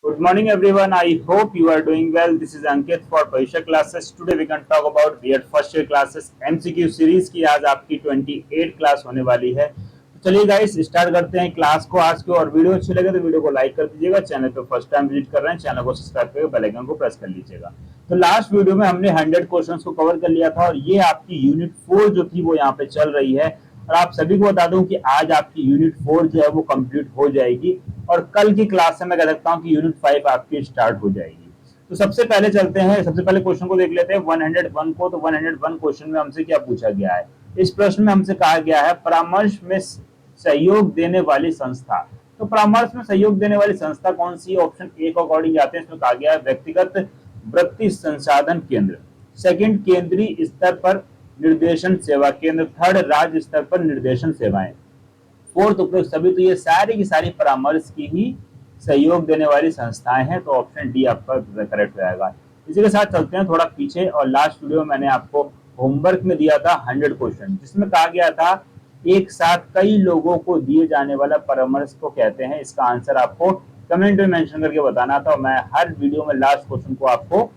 Good morning, everyone. I hope you are doing well. This is Ankit for Paisha classes. Today we can talk about B.Ed first year classes MCQ series की आज आपकी 28 class होने वाली है। तो चलिए guys start करते हैं क्लास को आज को। और वीडियो अच्छी लगे तो वीडियो को लाइक कर दीजिएगा। चैनल पे फर्स्ट टाइम विजिट कर रहे हैं चैनल को सब्सक्राइब करके बेल आइकन को प्रेस कर लीजिएगा। तो लास्ट वीडियो में हमने 100 क्वेश्चंस को कवर कर लिया था और ये आपकी यूनिट 4 जो थी वो यहाँ पे चल रही है। और आप सभी को बता दूं कि आज आपकी यूनिट 4 जो है वो कंप्लीट हो जाएगी और कल की क्लास से मैं कह सकता हूं कि यूनिट 5 आपकी स्टार्ट हो जाएगी। तो सबसे पहले चलते हैं, सबसे पहले क्वेश्चन को देख लेते हैं 101 को। तो 101 क्वेश्चन में हमसे क्या पूछा गया है। इस प्रश्न में हमसे कहा गया है परामर्श में सहयोग देने वाली संस्था। तो परामर्श में सहयोग देने वाली संस्था कौन सी है? ऑप्शन ए को अकॉर्डिंग जाते हैं। इसमें कहा गया है व्यक्तिगत वृत्ति संसाधन केंद्र, सेकंड केंद्रीय स्तर पर निर्देशन सेवा केंद्र, थर्ड राज्य स्तर पर निर्देशन सेवाएं, फोर्थ उपरोक्त सभी। तो ये सारी की सारी परामर्श की ही सहयोग देने वाली संस्थाएं हैं। तो ऑप्शन डी आपका करेक्ट हो जाएगा। इसी के साथ चलते हैं थोड़ा पीछे। और लास्ट वीडियो में मैंने आपको होमवर्क में दिया था 100 क्वेश्चन, जिसमें कहा गया था एक साथ कई लोगों को दिए जाने वाला परामर्श को कहते हैं। इसका आंसर आपको कमेंट में मेंशन करके बताना था। मैं हर वीडियो में लास्ट क्वेश्चन को आपको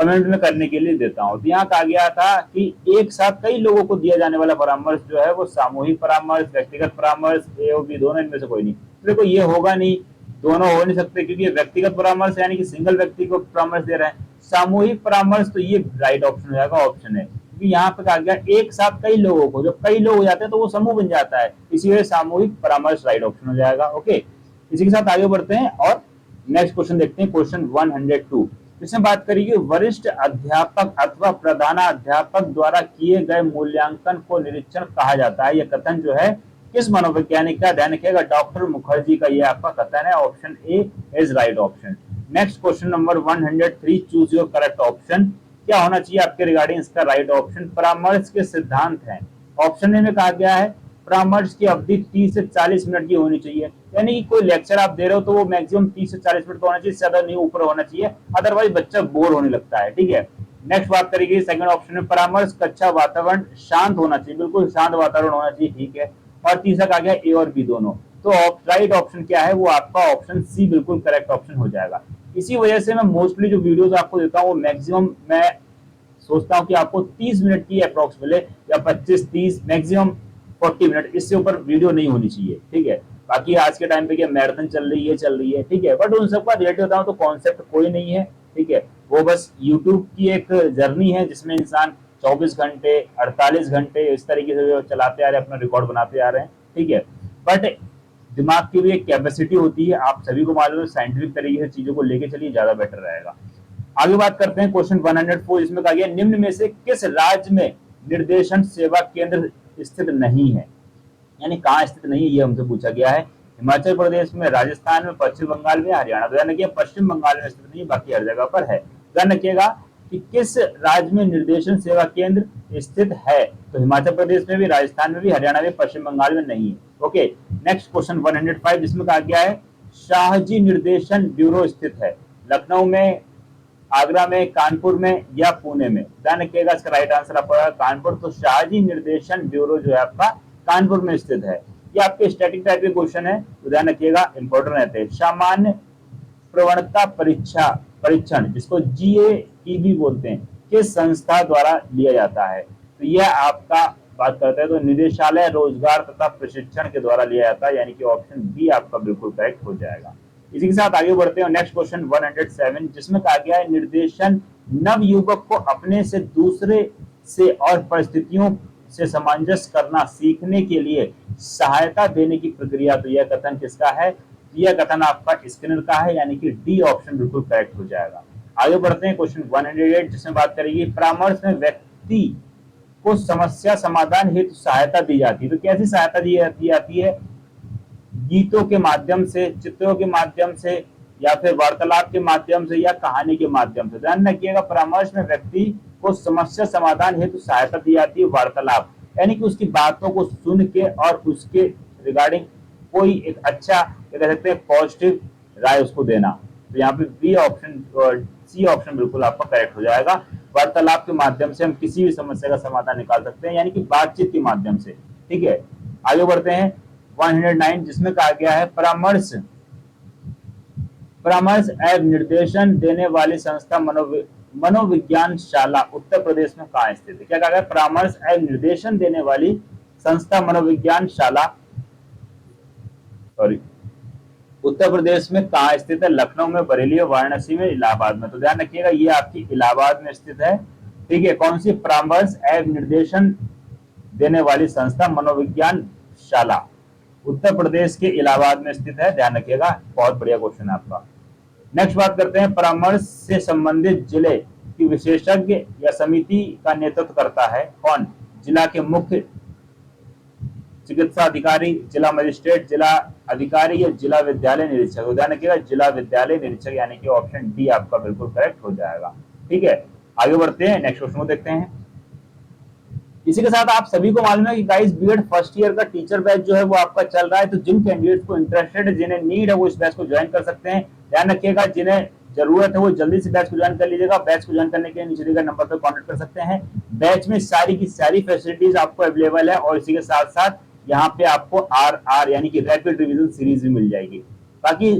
कमेंट में करने के लिए देता हूं। तो यहाँ कहा गया था कि एक साथ कई लोगों को दिया जाने वाला परामर्श जो है वो सामूहिक परामर्श, व्यक्तिगत परामर्श, ए और बी दोनों इनमें से कोई नहीं। तो देखो ये होगा नहीं, दोनों हो नहीं सकते, क्योंकि व्यक्तिगत परामर्श यानी कि सिंगल व्यक्ति को परामर्श दे रहे हैं। सामूहिक परामर्श तो ये राइट ऑप्शन हो जाएगा, ऑप्शन है, क्योंकि यहाँ पे कहा गया एक साथ कई लोगों को, जब कई लोग हो जाते हैं तो वो समूह बन जाता है, इसीलिए सामूहिक परामर्श राइट ऑप्शन हो जाएगा। ओके, इसी के साथ आगे बढ़ते हैं और नेक्स्ट क्वेश्चन देखते हैं, क्वेश्चन 102। इसमें बात करिए वरिष्ठ अध्यापक अथवा प्रधानाध्यापक द्वारा किए गए मूल्यांकन को निरीक्षण कहा जाता है। यह कथन जो है किस मनोवैज्ञानिक का? ध्यान रखिएगा डॉक्टर मुखर्जी का यह आपका कथन है। Option A is right option. Next question number 103, choose your correct option. क्या होना चाहिए आपके रिगार्डिंग इसका राइट ऑप्शन? परामर्श के सिद्धांत हैं। ऑप्शन ए में कहा गया है परामर्श की अवधि 30 से 40 मिनट की होनी चाहिए, यानी कि कोई लेक्चर आप दे रहे हो तो वो मैक्सिमम 30 से 40 मिनट का होना चाहिए, ज्यादा नहीं ऊपर होना चाहिए, अदरवाइज बच्चा बोर होने लगता है। ठीक है, नेक्स्ट बात करेंगे सेकंड ऑप्शन में परामर्श कक्षा वातावरण शांत होना चाहिए, बिल्कुल शांत वातावरण होना चाहिए। ठीक है, और तीसरा कहा गया ए और बी दोनों। तो राइट ऑप्शन क्या है? वो आपका ऑप्शन सी बिल्कुल करेक्ट ऑप्शन हो जाएगा। इसी वजह से मैं मोस्टली जो वीडियोस आपको देता हूँ वो मैक्सिमम मैं सोचता हूँ कि आपको 30 मिनट की अप्रोक्स मिले, या 25-30 मैक्सिमम 40 मिनट, इससे ऊपर वीडियो नहीं होनी चाहिए। ठीक है, बाकी आज के टाइम पे क्या मैराथन चल रही है। ठीक है, बट उन सबका रिलेटेड बताऊं तो कॉन्सेप्ट कोई नहीं है। ठीक है, वो बस यूट्यूब की एक जर्नी है जिसमें इंसान 24 घंटे 48 घंटे इस तरीके से चलाते आ रहे हैं, अपना रिकॉर्ड बनाते आ रहे हैं। ठीक है, बट दिमाग की भी एक कैपेसिटी होती है, आप सभी को मालूम है, साइंटिफिक तरीके से चीजों को लेके चलिए, ज्यादा बेटर रहेगा। आगे बात करते हैं क्वेश्चन 104। इसमें कहा गया निम्न में से किस राज्य में निर्देशन सेवा केंद्र स्थित नहीं है, यानी कहाँ स्थित नहीं है, ये हमसे पूछा गया है। हिमाचल प्रदेश में, राजस्थान में, पश्चिम बंगाल में, हरियाणा। ध्यान रखिए पश्चिम बंगाल में स्थित नहीं, बाकी हर जगह पर है। ध्यान रखिएगा कि किस राज्य में निर्देशन सेवा केंद्र स्थित है। तो हिमाचल प्रदेश में भी, राजस्थान में भी, हरियाणा में, पश्चिम बंगाल में नहीं है। ओके, नेक्स्ट क्वेश्चन 105, जिसमें कहा गया है शाहजी निर्देशन ब्यूरो स्थित है लखनऊ में, आगरा में, कानपुर में या पुणे में। ध्यान रखिएगा इसका राइट आंसर आपका कानपुर। तो शाहजी निर्देशन ब्यूरो जो है आपका कानपुर में स्थित है। ये आपके स्टैटिक टाइप के क्वेश्चन है, तो ध्यान रखिएगा इंपॉर्टेंट रहते हैं। सामान्य प्रवणता परीक्षण जिसको GATB बोलते हैं, किस संस्था द्वारा लिया जाता है? तो यह आपका बात करते हैं तो निदेशालय रोजगार तथा प्रशिक्षण के द्वारा लिया जाता है, यानी कि ऑप्शन बी आपका बिल्कुल करेक्ट हो जाएगा। इसी के साथ आगे बढ़ते हैं नेक्स्ट क्वेश्चन 107, जिसमें कहा गया है निर्देशन नवयुवक को अपने से, दूसरे से और परिस्थितियों से सामंजस्य करना सीखने के लिए सहायता देने की प्रक्रिया। तो यह कथन किसका है? यह कथन आपका स्किनर का है, यानी कि डी ऑप्शन बिल्कुल करेक्ट हो जाएगा। आगे बढ़ते हैं क्वेश्चन 108, जिसमें बात करेंगे परामर्श में व्यक्ति को समस्या समाधान हेतु सहायता दी जाती है। तो कैसी सहायता दी जाती है? गीतों के माध्यम से, चित्रों के माध्यम से, या फिर वार्तालाप के माध्यम से, या कहानी के माध्यम से। ध्यान रखिएगा परामर्श में व्यक्ति को समस्या समाधान हेतु सहायता दी जाती है वार्तालाप, यानी कि उसकी बातों को सुन के और उसके रिगार्डिंग कोई एक अच्छा कह सकते हैं पॉजिटिव राय उसको देना। तो यहाँ पे बी ऑप्शन और सी ऑप्शन बिल्कुल आपका करेक्ट हो जाएगा। वार्तालाप के माध्यम से हम किसी भी समस्या का समाधान निकाल सकते हैं, यानी कि बातचीत के माध्यम से। ठीक है, आगे बढ़ते हैं 109, जिसमें कहा गया है परामर्श एवं निर्देशन देने वाली संस्था मनोविज्ञान शाला उत्तर प्रदेश में कहाँ स्थित है? क्या कहा गया? परामर्श एवं निर्देशन देने वाली संस्था मनोविज्ञान शाला, सॉरी, उत्तर प्रदेश में कहाँ स्थित है? लखनऊ में, बरेली में, वाराणसी में, इलाहाबाद में। तो ध्यान रखिएगा ये आपकी इलाहाबाद में स्थित है। ठीक है, कौन सी? परामर्श एवं निर्देशन देने वाली संस्था मनोविज्ञान शाला उत्तर प्रदेश के इलाहाबाद में स्थित है। ध्यान रखिएगा, बहुत बढ़िया क्वेश्चन है आपका। नेक्स्ट बात करते हैं, परामर्श से संबंधित जिले की विशेषज्ञ या समिति का नेतृत्व करता है कौन? जिला के मुख्य चिकित्सा अधिकारी, जिला मजिस्ट्रेट, जिला अधिकारी या जिला विद्यालय निरीक्षक। ध्यान रखिएगा जिला विद्यालय निरीक्षक, यानी कि ऑप्शन डी आपका बिल्कुल करेक्ट हो जाएगा। ठीक है, आगे बढ़ते हैं, नेक्स्ट क्वेश्चन को देखते हैं। इसी के साथ आप सभी को मालूम है कि गाइस बीएड फर्स्ट ईयर का टीचर बैच जो है वो आपका चल रहा है। तो जिन कैंडिडेट्स को इंटरेस्टेड है, जिन्हें नीड है, वो इस बैच को ज्वाइन कर सकते हैं। ध्यान रखिएगा जिन्हें जरूरत है वो जल्दी से बैच को ज्वाइन कर लीजिएगा। बैच को ज्वाइन करने के लिए नीचे दिए गए नंबर पर कॉन्टेक्ट कर सकते हैं। बैच में सारी की सारी फैसिलिटीज आपको अवेलेबल है और इसी के साथ साथ यहाँ पे आपको आर यानी कि रैपिड रिवीजन सीरीज भी मिल जाएगी। बाकी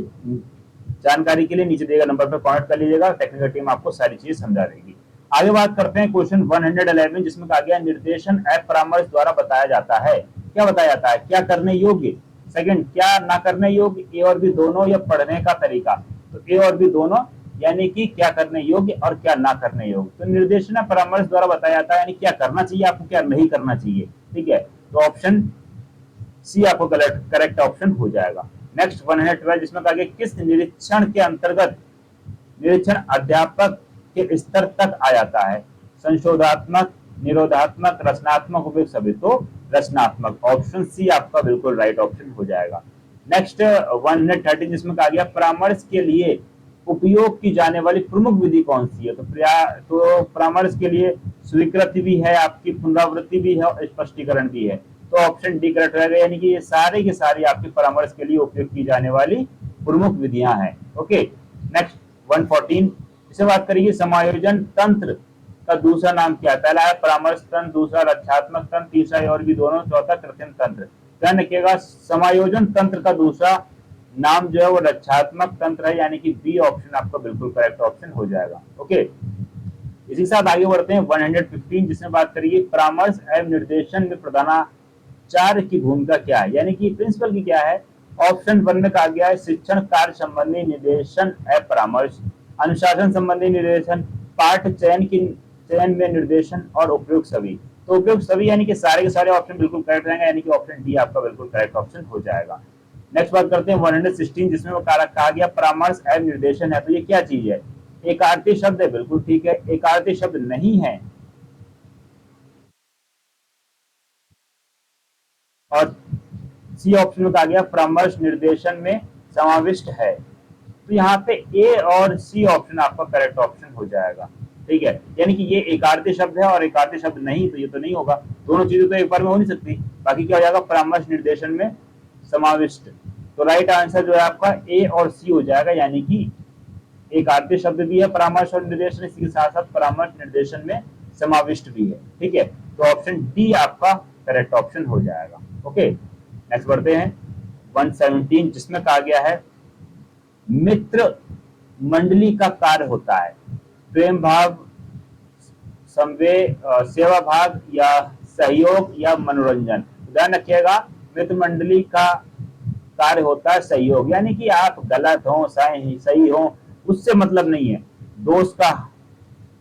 जानकारी के लिए नीचे दिए गए नंबर पर कॉन्टेक्ट कर लीजिएगा, टेक्निकल टीम आपको सारी चीज समझा देगी। आगे बात करते हैं क्वेश्चन 111 जिसमें कहा गया निर्देशन एवं परामर्श द्वारा बताया जाता है। क्या बताया जाता है? क्या करने योग्य, सेकंड क्या ना करने योग्य, ए और बी दोनों, या पढ़ने का तरीका। तो ए और बी दोनों, यानी कि क्या करने योग्य और क्या ना करने योग्य। तो निर्देशन एवं परामर्श द्वारा बताया जाता है यानी क्या करना चाहिए आपको, क्या नहीं करना चाहिए। ठीक है, तो ऑप्शन सी आपको करेक्ट ऑप्शन हो जाएगा। नेक्स्ट 112 जिसमें कहा गया किस निरीक्षण के अंतर्गत निरीक्षण अध्यापक के स्तर तक आ जाता है? संशोधात्मक, निरोधात्मक, रचनात्मक, उपयुक्त सभी। तो रचनात्मक, ऑप्शन सी आपका बिल्कुल राइट ऑप्शन हो जाएगा। नेक्स्ट 113 जिसमें कहा गया परामर्श के लिए उपयोग की जाने वाली प्रमुख विधि कौन सी है? तो परामर्श के लिए स्वीकृति भी है, आपकी पुनरावृत्ति भी है और स्पष्टीकरण भी है। तो ऑप्शन डी करेक्ट रहेगा, यानी कि ये सारे के सारे आपके परामर्श के लिए उपयोग की जाने वाली प्रमुख विधियां हैं। ओके, नेक्स्ट 114 इसे बात करिए समायोजन तंत्र का दूसरा नाम क्या है? पहला है परामर्श तंत्र, दूसरा रक्षात्मक तंत्र, तीसरा और भी दोनों, चौथा कृत्रिम तंत्र। ध्यान रखिएगा समायोजन तंत्र का दूसरा नाम जो है वो रक्षात्मक तंत्र है, यानी कि बी ऑप्शन आपका बिल्कुल करेक्ट ऑप्शन हो जाएगा। ओके, इसी के साथ आगे बढ़ते हैं 115 जिसमें बात करिए परामर्श एवं निर्देशन में प्रधानाचार्य की भूमिका क्या है, यानी कि प्रिंसिपल की क्या है। ऑप्शन 1 में कहा गया है शिक्षण कार्य संबंधी निर्देशन एवं परामर्श, अनुशासन संबंधी निर्देशन, पाठ चयन में निर्देशन और उपयुक्त सभी। तो उपयुक्त सभी यानी कि सारे के सारे ऑप्शन बिल्कुल करेक्ट रहेंगे, यानी कि ऑप्शन डी आपका बिल्कुल करेक्ट ऑप्शन हो जाएगा। नेक्स्ट बात करते हैं 116 जिसमें कहा गया परामर्श एवं निर्देशन है। तो ये क्या चीज है? एकार्थी शब्द है, बिल्कुल ठीक है। एकार्थी शब्द नहीं है और सी ऑप्शन में कहा गया परामर्श निर्देशन में समाविष्ट है। तो यहाँ पे ए और सी ऑप्शन आपका करेक्ट ऑप्शन हो जाएगा। ठीक है, यानी कि ये एकार्थी शब्द है और एकार्थी शब्द नहीं, तो ये तो नहीं होगा। दोनों चीजें तो एक बार में हो नहीं सकती। बाकी क्या हो जाएगा? परामर्श निर्देशन में समाविष्ट। तो राइट आंसर जो है आपका ए और सी हो जाएगा, यानी कि एकार्थी शब्द भी है परामर्श और निर्देशन, इसी के साथ साथ परामर्श निर्देशन में समाविष्ट भी है। ठीक है, तो ऑप्शन डी आपका करेक्ट ऑप्शन हो जाएगा। ओके, नेक्स्ट बढ़ते हैं 117 जिसमें कहा गया है मित्र मंडली का कार्य होता है प्रेम भाव, सेवा भाव या सहयोग या मनोरंजन। ध्यान रखिएगा मित्र मंडली का कार्य होता है सहयोग, यानी कि आप गलत हो सही हो उससे मतलब नहीं है। दोस्त का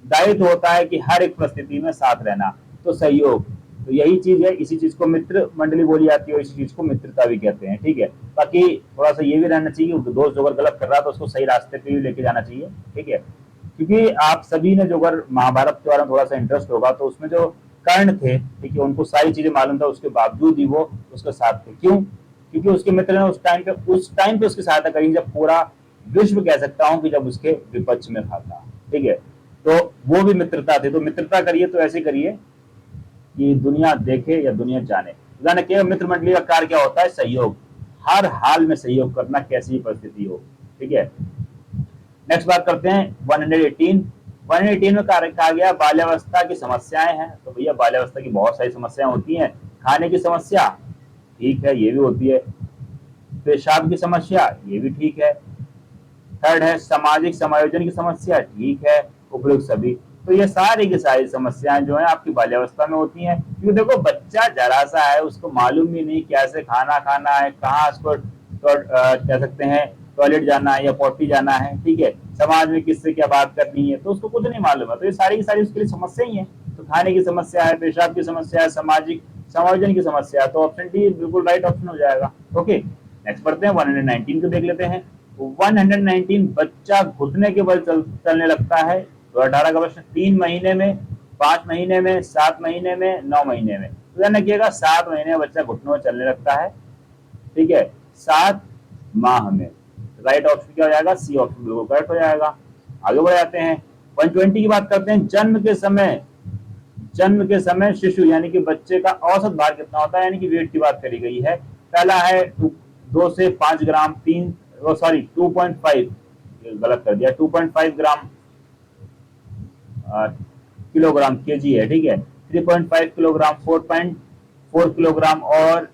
दायित्व होता है कि हर एक परिस्थिति में साथ रहना, तो सहयोग, तो यही चीज है। इसी चीज को मित्र मंडली बोली जाती है और इसी चीज को मित्रता भी कहते हैं। ठीक है, बाकी थोड़ा सा ये भी रहना चाहिए दोस्त अगर गलत कर रहा है तो उसको सही रास्ते पे भी लेके जाना चाहिए। ठीक है, क्योंकि आप सभी ने जो अगर महाभारत के बारे में थोड़ा सा इंटरेस्ट होगा तो उसमें जो कर्ण थे, ठीक है, उनको सारी चीजें मालूम था, उसके बावजूद ही वो उसके साथ थे। क्यों? क्योंकि उसके मित्र ने उस टाइम पे उसकी सहायता करी जब पूरा विश्व कह सकता हूँ कि जब उसके विपक्ष में था। ठीक है, तो वो भी मित्रता थी। तो मित्रता करिए तो ऐसे करिए कि दुनिया देखे या दुनिया जाने। जाने के मित्र मंडली का कार्य क्या होता है? सहयोग, हर हाल में सहयोग करना, कैसी भी परिस्थिति हो। ठीक है, नेक्स्ट बात करते हैं 118 में कहा गया बाल्यावस्था की समस्याएं हैं। तो भैया बाल्यावस्था की बहुत सारी समस्याएं होती हैं। खाने की समस्या, ठीक है, ये भी होती है। पेशाब की समस्या, ये भी ठीक है। थर्ड है सामाजिक समायोजन की समस्या, ठीक है, उपयुक्त सभी। तो ये सारी की सारी समस्याएं जो है आपकी बाल्यावस्था में होती हैं, क्योंकि देखो बच्चा जरा सा है, उसको मालूम भी नहीं कैसे खाना खाना है, कहाँ उसको कह सकते हैं टॉयलेट जाना है या पॉटी जाना है, ठीक है, समाज में किससे क्या बात करनी है, तो उसको कुछ नहीं मालूम है। तो ये सारी की सारी उसके लिए समस्या ही है। तो खाने की समस्या है, पेशाब की समस्या है, सामाजिक समायोजन की समस्या है, तो ऑप्शन डी बिल्कुल राइट ऑप्शन हो जाएगा। ओके, नेक्स्ट पढ़ते हैं 119 को देख लेते हैं। 119 बच्चा घुटने के बल चलने लगता है। 2018 का प्रश्न, 3 महीने में, 5 महीने में, 7 महीने में, 9 महीने में। तो ध्यान रखिएगा 7 महीने में बच्चा घुटनों में चलने लगता है, ठीक है, 7 माह में। राइट ऑप्शन क्या हो जाएगा, सी ऑप्शन बिल्कुल करेक्ट हो जाएगा। आगे बढ़ जाते हैं 120 की बात करते हैं। जन्म के समय शिशु यानी कि बच्चे का औसत भार कितना होता है, यानी कि वेट की बात करी गई है। पहला है 2 से 5 ग्राम, 2.5, गलत कर दिया, 2.5 ग्राम किलोग्राम, केजी है, ठीक है, 3.5 किलोग्राम, 4.4 किलोग्राम और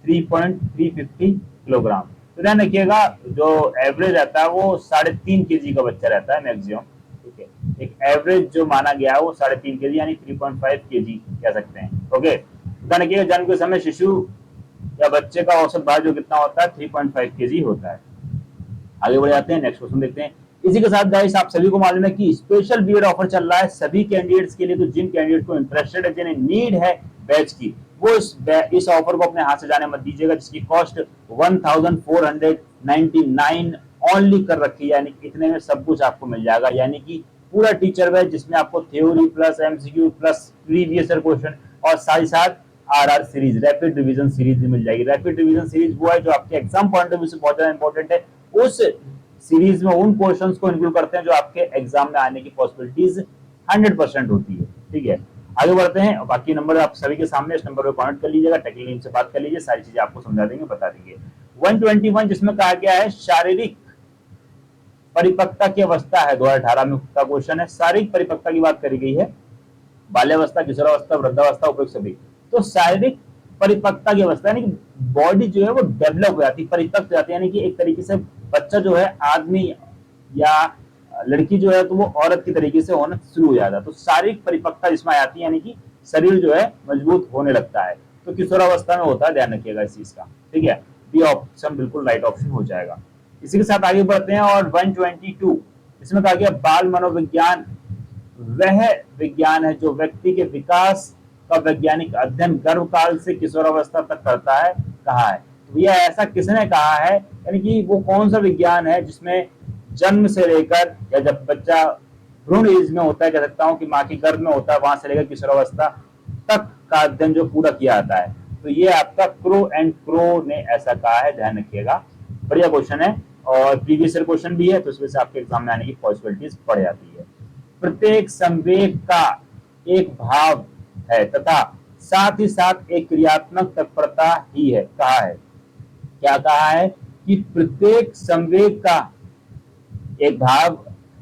3.350 किलोग्राम। तो ध्यान रखिएगा जो एवरेज रहता है वो 3.5 केजी का बच्चा रहता है मैक्सिमम, ठीक है। एक एवरेज जो माना गया है वो 3.5 केजी यानी 3.5 केजी कह सकते हैं। ओके, ध्यान रखिएगा जन्म के समय शिशु या बच्चे का औसत भार जो कितना होता है 3.5 केजी होता है। आगे बढ़ जाते हैं, नेक्स्ट क्वेश्चन देखते हैं। इसी के साथ गाइस आप सभी को मालूम है कि स्पेशल बीएड ऑफर चल रहा है सभी कैंडिडेट्स के लिए। तो जिन कैंडिडेट को इंटरेस्टेड है, जिन्हें नीड है बैच की, वो इस ऑफर को अपने हाथ से जाने मत दीजिएगा, जिसकी कॉस्ट 1499 ओनली कर रखी है, यानी इतने में सब कुछ आपको मिल जाएगा, यानी कि पूरा टीचर बैच जिसमें आपको theory plus MCQ plus previous question और साथ ही साथ RR series, rapid revision series भी मिल जाएगी। रैपिड रिवीजन सीरीज वो है जो आपके एग्जाम पॉइंट ऑफ व्यू से बहुत ज्यादा इंपॉर्टेंट है। उस सीरीज में उन क्वेश्चंस को इंक्लूड करते हैं जो आपके एग्जाम में आने की पॉसिबिलिटीज 100% होती है, ठीक है। आगे बढ़ते हैं, बाकी नंबर आप सभी के सामने, इस नंबर पर कॉन्टेक्ट कर लीजिएगा, टेक्निकल टीम से बात कर लीजिए, सारी चीजें आपको समझा देंगे, बता देंगे। 121 जिसमें कहा गया है शारीरिक परिपक्वता की अवस्था है, 2018 में का क्वेश्चन है, शारीरिक परिपक्वता की बात करी गई है, बाल्यावस्था, किशोरावस्था, वृद्धावस्था, उपयुक्त सभी। तो शारीरिक परिपक्वता की अवस्था यानी कि बॉडी जो है वो डेवलप हो जाती है, परिपक्व हो जाती है, यानी कि एक तरीके से बच्चा जो है आदमी या लड़की जो है तो वो औरत की तरीके से होना शुरू हो जाता है। तो शारीरिक परिपक्वता जिसमें आती है यानी कि शरीर जो है मजबूत होने लगता है। तो किशोरावस्था में होता है, ध्यान रखिएगा इस चीज का, ठीक है। बी ऑप्शन बिल्कुल राइट ऑप्शन हो जाएगा। इसी के साथ आगे बढ़ते हैं और 122 इसमें कहा गया बाल मनोविज्ञान वह विज्ञान है जो व्यक्ति के विकास का वैज्ञानिक अध्ययन गर्भकाल से किशोरावस्था तक करता है, कहा है। तो यह ऐसा किसने कहा है, यानी कि वो कौन सा विज्ञान है जिसमें जन्म से लेकर या जब बच्चा भ्रूण एज में होता है, कह सकता हूँ कि माँ के गर्भ में होता है, वहां से लेकर किशोरावस्था तक का अध्ययन जो पूरा किया जाता है। तो ये आपका क्रो एंड क्रो ने ऐसा कहा है, ध्यान रखिएगा। बढ़िया क्वेश्चन है और प्रीवियस क्वेश्चन भी है, तो इसमें से आपके एग्जाम में आने की पॉसिबिलिटीज बढ़ जाती है। प्रत्येक संवेग का एक भाव है तथा साथ ही साथ एक क्रियात्मक तत्परता ही है, कहा है। क्या कहा है कि प्रत्येक संवेग का एक भाव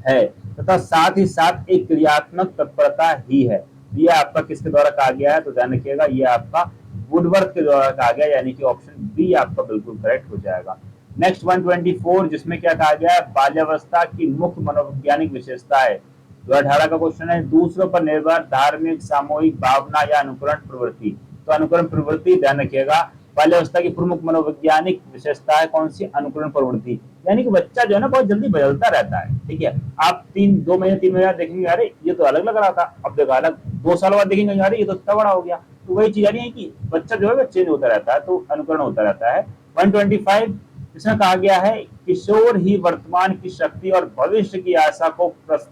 है तथा साथ ही साथ एक क्रियात्मक तत्परता ही है। ये आपका किसके द्वारा कहा गया है, तो ध्यान रखिएगा ये आपका वुडवर्थ के द्वारा कहा गया, यानी कि ऑप्शन बी आपका बिल्कुल करेक्ट हो जाएगा। नेक्स्ट 124 जिसमें क्या कहा गया है, बाल्यावस्था की मुख्य मनोवैज्ञानिक विशेषता है। 2018 का क्वेश्चन है, दूसरों पर निर्भर धार्मिक सामूहिक भावना या अनुकरण प्रवृत्ति। तो अनुकरण प्रवृत्ति, ध्यान रखिएगा बाल्यावस्था की प्रमुख मनोवैज्ञानिक विशेषता है कौन सी, अनुकरण प्रवृत्ति। यानी कि बच्चा जो है ना बहुत जल्दी बदलता रहता है, ठीक है। आप 2 महीने 3 महीने देखेंगे अरे ये तो अलग लग रहा था, अब देखा अलग, 2 साल बाद देखेंगे अरे ये तो इतना बड़ा हो गया। तो वही चीज आ रही है कि बच्चा जो है वो चेंज होता रहता है, तो अनुकरण होता रहता है। 125 इसमें कहा गया है किशोर ही वर्तमान की शक्ति और भविष्य की आशा को प्रस्तुत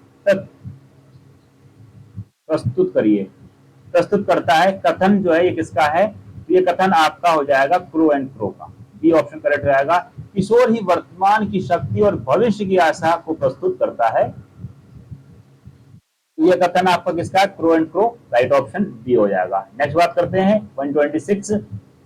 करता है। कथन जो है ये किसका है, तो ये कथन आपका हो जाएगा क्रो एंड क्रो का, बी ऑप्शन करेक्ट हो जाएगा। किशोर ही वर्तमान की शक्ति और भविष्य की आशा को प्रस्तुत करता है, ये कथन आपका किसका, क्रो एंड क्रो, राइट ऑप्शन बी हो जाएगा। नेक्स्ट बात करते हैं 126।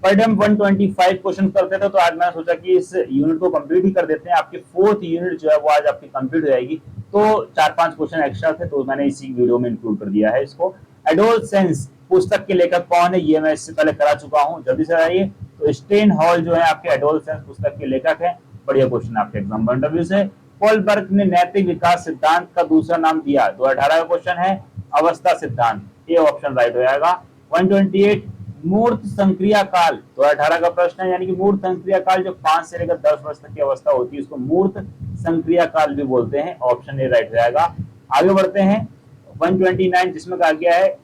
पर डे हम 125 क्वेश्चन करते थे, तो आज मैंने सोचा कि इस यूनिट को कंप्लीट ही कर देते हैं। आपकी 4th यूनिट जो है वो आज आपकी कंप्लीट हो जाएगी। तो 4-5 क्वेश्चन एक्स्ट्रा थे तो मैंने इसी वीडियो में इंक्लूड कर दिया है इसको। एडोलसेंस पुस्तक के लेखक कौन है, ये मैं इससे पहले करा चुका हूँ, जल्दी से आइए। तो स्टेन हॉल जो है आपके एडोलसेंस पुस्तक के लेखक हैं। बढ़िया क्वेश्चन आपके एग्जाम पॉइंट ऑफ व्यू से। कोलबर्ग ने नैतिक विकास सिद्धांत का दूसरा नाम दिया, 2018 का क्वेश्चन है, अवस्था सिद्धांत, ये ऑप्शन राइट हो जाएगा। 128 मूर्त संक्रिया काल 2018 का प्रश्न है, यानी कि मूर्त संक्रिया काल जो 5 से लेकर 10 वर्ष तक की अवस्था होती है उसको मूर्त संक्रिया काल भी बोलते हैं, ऑप्शन ए राइट हो जाएगा। आगे बढ़ते हैं 129 जिसमें कहा गया है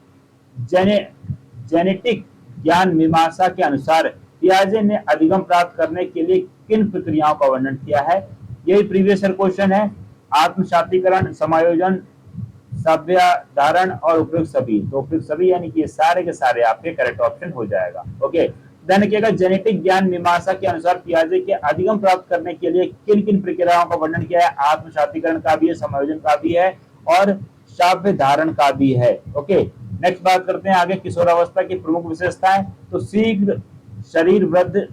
जेनेटिक ज्ञान मीमांसा के अनुसार पियाजे ने अधिगम प्राप्त करने के लिए किन प्रक्रियाओं का वर्णन किया है, यही प्रीवियस ईयर क्वेश्चन है। आत्मसातीकरण, समायोजन, सभ्याधारण और उपयुक्त सभी, तो उपयुक्त सभी यानी कि सारे के सारे आपके करेक्ट ऑप्शन हो जाएगा। ओके, देन क्या जेनेटिक ज्ञान मीमांसा के अनुसार पियाजे के अधिगम प्राप्त करने के लिए किन किन प्रक्रियाओं का वर्णन किया है, आत्मसातीकरण का भी है, समायोजन का भी है और शाव्य धारण का भी है। ओके, नेक्स्ट बात करते हैं आगे किशोरावस्था की प्रमुख विशेषताएं, तो शीघ्र शरीर वृद्ध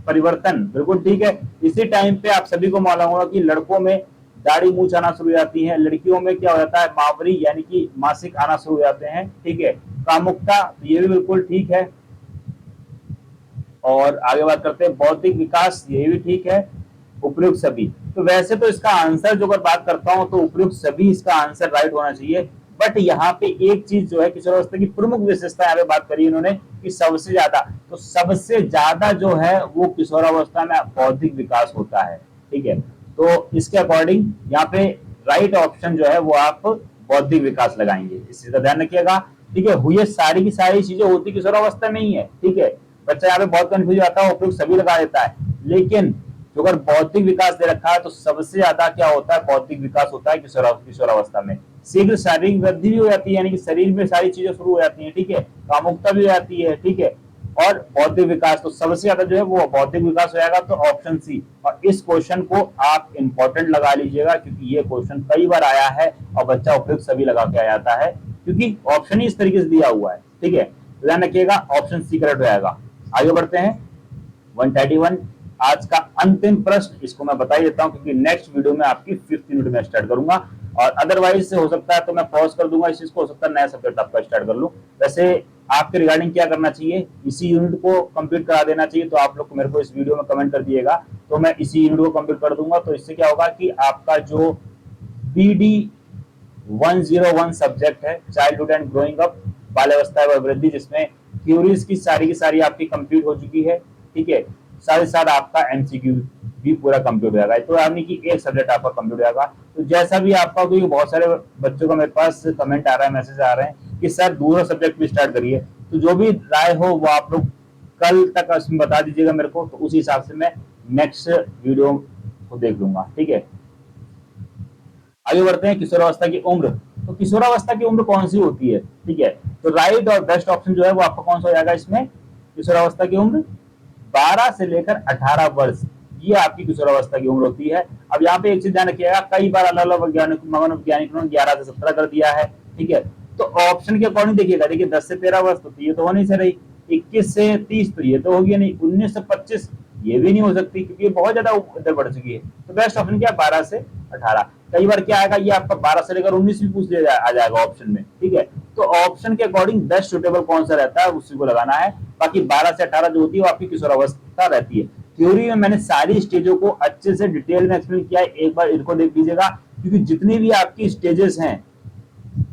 परिवर्तन, बिल्कुल ठीक है। इसी टाइम पे आप सभी को मालूम होगा कि लड़कों में दाढ़ी मूछ आना शुरू हो जाती है, लड़कियों में क्या हो जाता है, मावरी यानी कि मासिक आना शुरू हो जाते हैं, ठीक है। कामुकता, ये भी बिल्कुल ठीक है। और आगे बात करते हैं बौद्धिक विकास, ये भी ठीक है। उपयुक्त सभी, तो वैसे तो इसका आंसर जो अगर बात करता हूं तो उपयुक्त सभी इसका आंसर राइट होना चाहिए, बट यहाँ पे एक चीज जो है किशोरावस्था की प्रमुख विशेषता यहाँ पे बात करी इन्होंने कि सबसे ज्यादा, तो सबसे ज्यादा जो है वो किशोरावस्था में बौद्धिक विकास होता है, ठीक है। तो इसके अकॉर्डिंग यहाँ पे राइट ऑप्शन जो है वो आप बौद्धिक विकास लगाएंगे, इस चीज का ध्यान रखिएगा, ठीक है। हुई सारी की सारी चीजें होती किशोरावस्था में ही है, ठीक है। बच्चा यहाँ पे बहुत कंफ्यूज आता है, उपयुक्त सभी लगा देता है, लेकिन जो अगर बौद्धिक विकास दे रखा है तो सबसे ज्यादा क्या होता है, बौद्धिक विकास होता है किशोरावस्था में। शीघ्र शारीरिक वृद्धि भी हो जाती है, यानी कि शरीर में सारी चीजें शुरू हो जाती है, ठीक है। कामुकता भी हो जाती है, ठीक है। और बौद्धिक विकास, तो सबसे ज्यादा जो है वो बौद्धिक विकास हो जाएगा, तो ऑप्शन सी। और इस क्वेश्चन को आप इंपॉर्टेंट लगा लीजिएगा क्योंकि ये क्वेश्चन कई बार आया है और बच्चा उपयुक्त सभी लगा के आ जाता है क्योंकि ऑप्शन ही इस तरीके से दिया हुआ है, ठीक है। ध्यान रखिएगा, ऑप्शन सी करेक्ट हो जाएगा। आगे बढ़ते हैं 131 आज का अंतिम प्रश्न, इसको मैं बता ही देता हूं क्योंकि नेक्स्ट वीडियो में आपकी 5th यूनिट में स्टार्ट करूंगा और अदरवाइज हो सकता है तो मैं पॉज कर दूंगा इस चीज को, हो सकता है नया सब्जेक्ट आपका स्टार्ट कर लूं। वैसे आपके रिगार्डिंग क्या करना चाहिए, इसी यूनिट को कंप्लीट करा देना चाहिए, तो आप लोग मेरे को इस वीडियो में कमेंट कर दिएगा तो मैं इसी यूनिट को कंप्लीट कर दूंगा। तो इससे क्या होगा कि आपका जो BD 101 सब्जेक्ट है, चाइल्डहुड एंड ग्रोइंग अप, बाल्यावस्था व वृद्धि, जिसमें थ्योरीज की सारी आपकी कंप्लीट हो चुकी है, ठीक है। साथ ही साथ आपका MCQ भी पूरा कंप्लीट हो जाएगा, तो यानी कि एक सब्जेक्ट आपका कंप्लीट हो जाएगा। तो जैसा भी आपका, क्योंकि बहुत सारे बच्चों का मेरे पास कमेंट आ रहा है, मैसेज आ रहे हैं कि सर दूसरा सब्जेक्ट भी स्टार्ट करिए, तो जो भी राय हो वो आप लोग कल तक उसमें बता दीजिएगा मेरे को, तो उस हिसाब से मैं नेक्स्ट वीडियो को देख लूंगा, ठीक है। आगे बढ़ते हैं किशोरावस्था की उम्र, तो किशोरावस्था की उम्र कौन सी होती है, ठीक है। तो राइट और बेस्ट ऑप्शन जो है वो आपका कौन सा हो जाएगा इसमें, किशोरावस्था की उम्र 12 से लेकर 18 वर्ष, ये आपकी किशोरावस्था की उम्र होती है। अब यहाँ पे एक चीज ध्यान रखिएगा, कई बार अलग अलग वैज्ञानिकों ने 11 से 17 कर दिया है, ठीक है। तो ऑप्शन के अकॉर्डिंग देखिएगा, देखिए 10 से 13 वर्ष तो ये तो हो नहीं से रही, 21 से 30 तो ये तो होगी नहीं, 19 से 25 ये भी नहीं हो सकती क्योंकि ये बहुत ज्यादा उधर बढ़ चुकी है। तो बेस्ट ऑप्शन क्या, 12 से 18। कई बार क्या आएगा, ये आपका 12 से लेकर 19 भी पूछ लिया आ जाएगा ऑप्शन में, ठीक है। तो ऑप्शन के अकॉर्डिंग बेस्ट सुटेबल कौन सा रहता है उसी को लगाना है, बाकी 12 से 18 जो होती है वो आपकी किशोरावस्था रहती है। थ्योरी में मैंने सारी स्टेजों को अच्छे से डिटेल में एक्सप्लेन किया है, एक बार इनको देख लीजिएगा क्योंकि जितनी भी आपकी स्टेजेस हैं,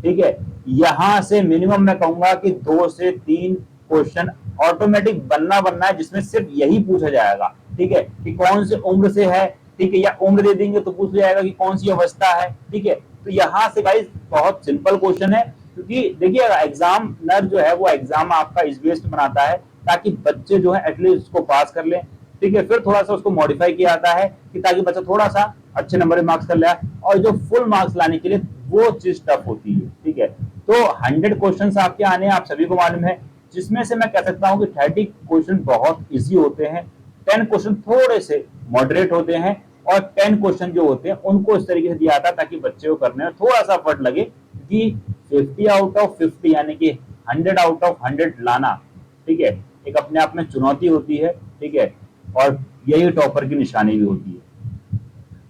ठीक है, यहां से मिनिमम मैं कहूंगा कि 2 से 3 क्वेश्चन ऑटोमेटिक बनना है जिसमें सिर्फ यही पूछा जाएगा, ठीक है, कि कौन से उम्र से है, ठीक है, या उम्र दे देंगे तो पूछ जाएगा कि कौन सी अवस्था है, ठीक है। तो यहाँ से गाइस बहुत सिंपल क्वेश्चन है क्योंकि देखिएगा एग्जामिनर जो है वो एग्जाम आपका इस बेस्ड बनाता है ताकि बच्चे जो है एटलीस्ट उसको पास कर ले, ठीक है। फिर थोड़ा सा उसको मॉडिफाई किया जाता है कि ताकि बच्चा थोड़ा सा अच्छे नंबर में मार्क्स कर ले, और जो फुल मार्क्स लाने के लिए वो चीज टफ होती है, ठीक है। तो 100 क्वेश्चन आपके आने हैं, आप सभी को मालूम है, जिसमें से मैं कह सकता हूं कि 30 क्वेश्चन बहुत इजी होते हैं, 10 क्वेश्चन थोड़े से मॉडरेट होते हैं और 10 क्वेश्चन जो होते हैं उनको इस तरीके से दिया जाता है ताकि बच्चे को करने में थोड़ा सा एफर्ट लगे कि 50 आउट ऑफ 50 यानी कि 100 आउट ऑफ 100 लाना, ठीक है, एक अपने आप में चुनौती होती है, ठीक है, और यही टॉपर की निशानी भी होती है।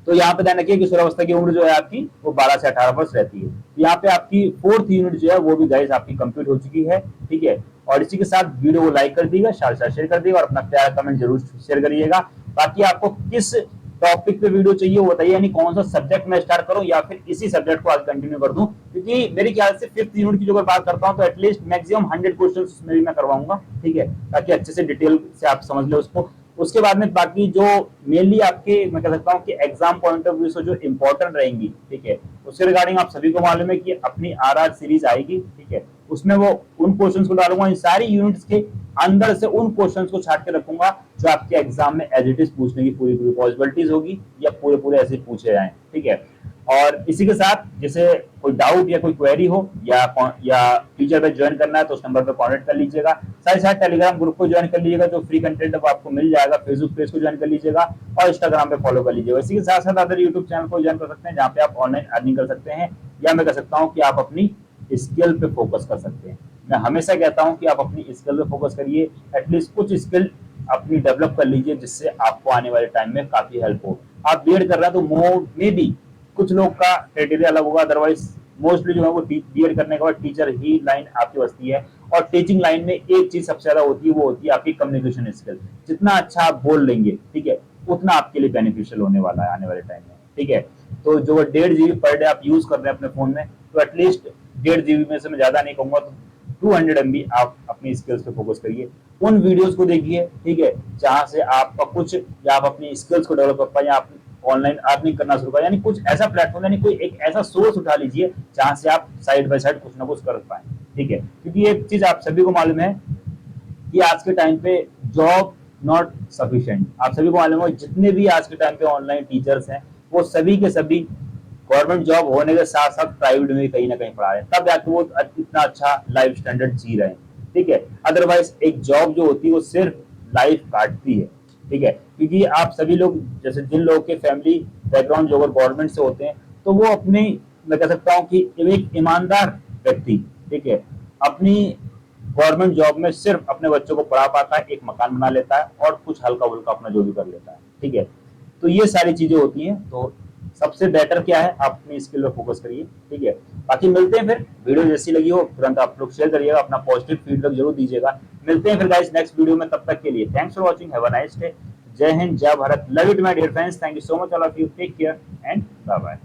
तो यहाँ पे ध्यान रखिए किशोरावस्था की उम्र जो है आपकी वो 12 से 18 वर्ष रहती है। यहाँ पे आपकी 4th यूनिट जो है वो भी गाइस आपकी कंप्लीट हो चुकी है, ठीक है। और इसी के साथ वीडियो को लाइक कर दीजिएगा, साथ साथ शेयर कर दीजिएगा और अपना प्यारा कमेंट जरूर शेयर करिएगा। बाकी आपको किस टॉपिक पे वीडियो चाहिए वो बताइए, यानी कौन सा सब्जेक्ट मैं स्टार्ट करूं या फिर इसी सब्जेक्ट को आगे कंटिन्यू कर दूं, क्योंकि मेरे ख्याल से 5th यूनिट की जो अगर बात करता हूं तो एटलीस्ट मैक्सिमम 100 क्वेश्चन उसमें भी मैं करवाऊंगा, ठीक है, ताकि अच्छे से डिटेल से आप समझ ले उसको। उसके बाद में बाकी जो मेनली आपके मैं कह सकता हूँ कि एग्जाम पॉइंट ऑफ व्यू से जो इंपॉर्टेंट रहेंगी, ठीक है, उसके रिगार्डिंग आप सभी को मालूम है कि अपनी आरआर सीरीज आएगी, ठीक है, उसमें वो उन क्वेश्चंस को डालूंगा, इन सारी यूनिट्स के अंदर से उन क्वेश्चंस को छाट के रखूंगा जो आपके एग्जाम में एज इट इज पूछने की पूरी पूरी पॉसिबिलिटीज होगी या पूरे पूरे ऐसे पूछे जाए, ठीक है। और इसी के साथ जैसे कोई डाउट या कोई क्वेरी हो या टीचर पे ज्वाइन करना है तो उस नंबर पे कांटेक्ट कर लीजिएगा। साथ ही साथ टेलीग्राम ग्रुप को ज्वाइन कर लीजिएगा, जो फ्री कंटेंट आपको मिल जाएगा। फेसबुक पेज को ज्वाइन कर लीजिएगा और इंस्टाग्राम पे फॉलो कर लीजिएगा। इसी के साथ साथ अदर यूट्यूब चैनल को ज्वाइन कर सकते हैं, जहाँ पे आप ऑनलाइन अर्निंग कर सकते हैं, या मैं कह सकता हूँ कि आप अपनी स्किल पे फोकस कर सकते हैं। मैं हमेशा कहता हूँ कि आप अपनी स्किल पे फोकस करिए, एटलीस्ट कुछ स्किल अपनी डेवलप कर लीजिए, जिससे आपको आने वाले टाइम में काफी हेल्प हो। आप बीएड कर रहे हैं तो मोर मे बी कुछ लोग का क्राइटेरिया अलग होगा, अदरवाइज मोस्टली जो है वो बीएड करने के बाद टीचर ही लाइन आपकी बचती है। और टीचिंग लाइन में एक चीज सबसे ज्यादा होती है, वो होती है आपकी कम्युनिकेशन स्किल। जितना अच्छा आप बोल लेंगे, ठीक है, उतना आपके लिए बेनिफिशियल होने वाला है आने वाले टाइम में, ठीक है। तो जो 1.5 GB पर डे आप यूज कर रहे हैं अपने फोन में, तो एटलीस्ट 1.5 GB में से मैं ज्यादा नहीं कहूंगा, तो 200 MB आप अपनी स्किल्स पे फोकस करिए। उन वीडियोस को देखिए, ठीक है, जहां से आपका कुछ या आप अपनी स्किल्स को डेवलप कर पाए, या आप ऑनलाइन अर्निंग करना शुरू करें, यानी कुछ ऐसा प्लेटफॉर्म, यानी कोई एक ऐसा सोर्स उठा लीजिए जहां से आप साइड बाय साइड कुछ ना कुछ कर पाए, ठीक है। क्योंकि एक चीज आप सभी को मालूम है कि आज के टाइम पे जॉब नॉट सफिशिएंट। आप सभी को मालूम है जितने भी आज के टाइम पे ऑनलाइन टीचर्स हैं, वो सभी के सभी गवर्नमेंट जॉब होने के साथ साथ प्राइवेट में कहीं ना कहीं पढ़ा रहे हैं, तब जाके वो इतना अच्छा लाइफ स्टैंडर्ड जी रहे हैं, ठीक है। अदरवाइज एक जॉब जो होती है वो सिर्फ लाइफ काटती है, ठीक है। क्योंकि आप सभी लोग, जैसे जिन लोगों के फैमिली बैकग्राउंड जो अगर गवर्नमेंट से होते हैं, तो वो अपने मैं कह सकता हूँ कि एक ईमानदार व्यक्ति, ठीक है, अपनी गवर्नमेंट जॉब में सिर्फ अपने बच्चों को पढ़ा पाता है, एक मकान बना लेता है और कुछ हल्का फुल्का अपना जो भी कर लेता है, ठीक है। तो ये सारी चीजें होती हैं। तो सबसे बेटर क्या है, आप अपनी स्किल पर फोकस करिए, ठीक है। बाकी मिलते हैं फिर, वीडियो जैसी लगी हो तुरंत आप लोग शेयर करिएगा, अपना पॉजिटिव फीडबैक जरूर दीजिएगा। मिलते हैं फिर गाइस नेक्स्ट वीडियो में, तब तक के लिए thanks for watching, have a nice day. जय हिंद, जय Bharat, love it my dear friends, thank you so much all of you, take care and bye bye.